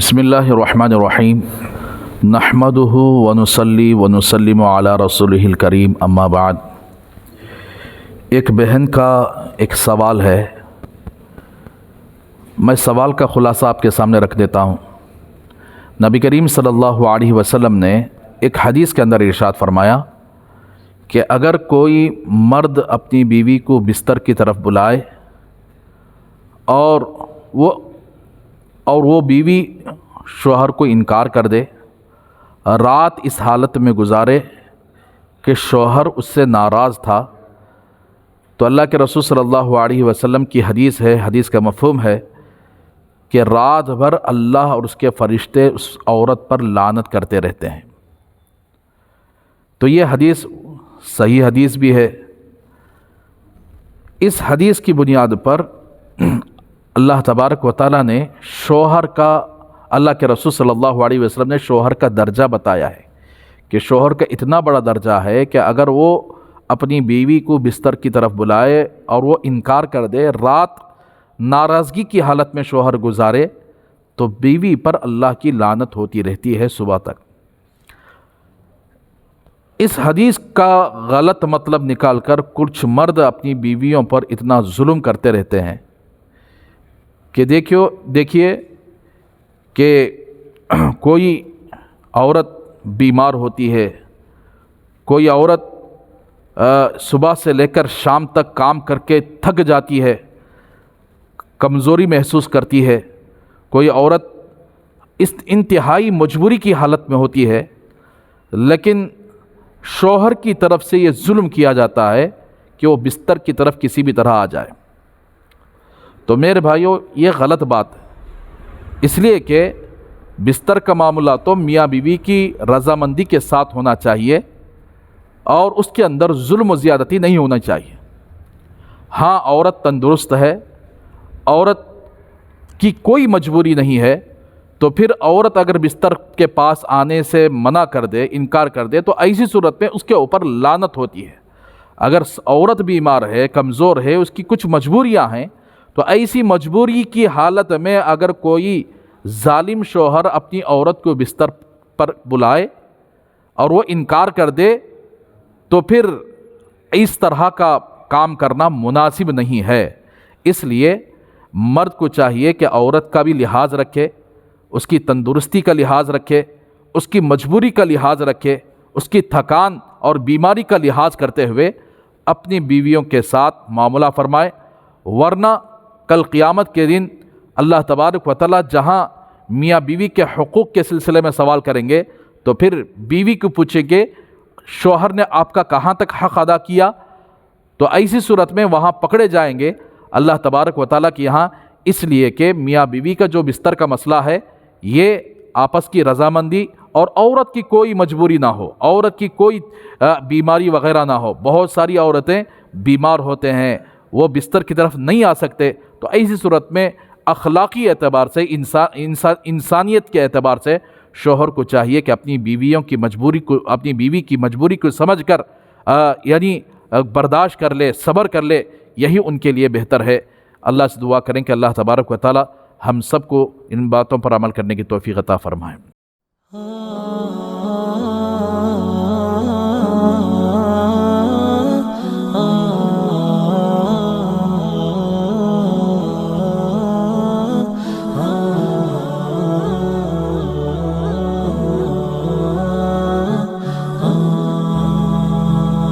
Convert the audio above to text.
बिस्मिल्लाहिर्रहमानिर्रहीम नहमदुहु व नुसल्ली व नुसल्लिमु अला रसूलिहिल करीम अम्मा बाद। एक बहन का एक सवाल है, मैं सवाल का ख़ुलासा आपके सामने रख देता हूँ। नबी करीम सल्लल्लाहु अलैहि वसल्लम ने एक हदीस के अंदर इरशाद फरमाया कि अगर कोई मर्द अपनी बीवी को बिस्तर की तरफ बुलाए और वो बीवी शौहर को इनकार कर दे, रात इस हालत में गुजारे कि शौहर उससे नाराज़ था, तो अल्लाह के रसूल सल्लल्लाहु अलैहि वसल्लम की हदीस है, हदीस का मफ़हूम है कि रात भर अल्लाह और उसके फ़रिश्ते उस औरत पर लानत करते रहते हैं। तो ये हदीस सही हदीस भी है। इस हदीस की बुनियाद पर अल्लाह तबारक व तआला ने शौहर का, अल्लाह के रसूल सल्लल्लाहु अलैहि वसल्लम ने शौहर का दर्जा बताया है कि शौहर का इतना बड़ा दर्जा है कि अगर वो अपनी बीवी को बिस्तर की तरफ बुलाए और वो इनकार कर दे, रात नाराज़गी की हालत में शौहर गुजारे, तो बीवी पर अल्लाह की लानत होती रहती है सुबह तक। इस हदीस का गलत मतलब निकालकर कुछ मर्द अपनी बीवियों पर इतना जुल्म करते रहते हैं कि देखिए कि कोई औरत बीमार होती है, कोई औरत सुबह से लेकर शाम तक काम करके थक जाती है, कमज़ोरी महसूस करती है, कोई औरत इस इंतहाई मजबूरी की हालत में होती है, लेकिन शौहर की तरफ से ये जुल्म किया जाता है कि वो बिस्तर की तरफ किसी भी तरह आ जाए। तो मेरे भाइयों, ये गलत बात है, इसलिए कि बिस्तर का मामला तो मियाँ बीवी की रज़ामंदी के साथ होना चाहिए और उसके अंदर जुल्म ज़्यादती नहीं होना चाहिए। हाँ, औरत तंदुरुस्त है, औरत की कोई मजबूरी नहीं है, तो फिर औरत अगर बिस्तर के पास आने से मना कर दे, इनकार कर दे, तो ऐसी सूरत में उसके ऊपर लानत होती है। अगर औरत बीमार है, कमज़ोर है, उसकी कुछ मजबूरियां हैं, तो ऐसी मजबूरी की हालत में अगर कोई जालिम शौहर अपनी औरत को बिस्तर पर बुलाए और वो इनकार कर दे, तो फिर इस तरह का काम करना मुनासिब नहीं है। इसलिए मर्द को चाहिए कि औरत का भी लिहाज रखे, उसकी तंदुरुस्ती का लिहाज रखे, उसकी मजबूरी का लिहाज रखे, उसकी थकान और बीमारी का लिहाज करते हुए अपनी बीवियों के साथ मामला फरमाए। वरना कल क़ियामत के दिन अल्लाह तबारक व तआला जहाँ मियाँ बीवी के हुकूक़ के सिलसिले में सवाल करेंगे, तो फिर बीवी को पूछेंगे शौहर ने आपका कहाँ तक हक़ अदा किया, तो ऐसी सूरत में वहाँ पकड़े जाएंगे अल्लाह तबारक व तआला के यहाँ, इसलिए कि मियाँ बीवी का जो बिस्तर का मसला है ये आपस की रज़ामंदी और औरत की कोई मजबूरी ना हो, औरत की कोई बीमारी वगैरह ना हो। बहुत सारी औरतें बीमार होते हैं, वो बिस्तर की तरफ नहीं आ सकते, तो ऐसी सूरत में अखलाकी एतबार से, इंसानियत के एतबार से शौहर को चाहिए कि अपनी बीवियों की मजबूरी को, अपनी बीवी की मजबूरी को समझकर यानी बर्दाश्त कर ले, सब्र कर ले, यही उनके लिए बेहतर है। अल्लाह से दुआ करें कि अल्लाह तबारक व तआला हम सबको इन बातों पर अमल करने की तौफीक अता फरमाए।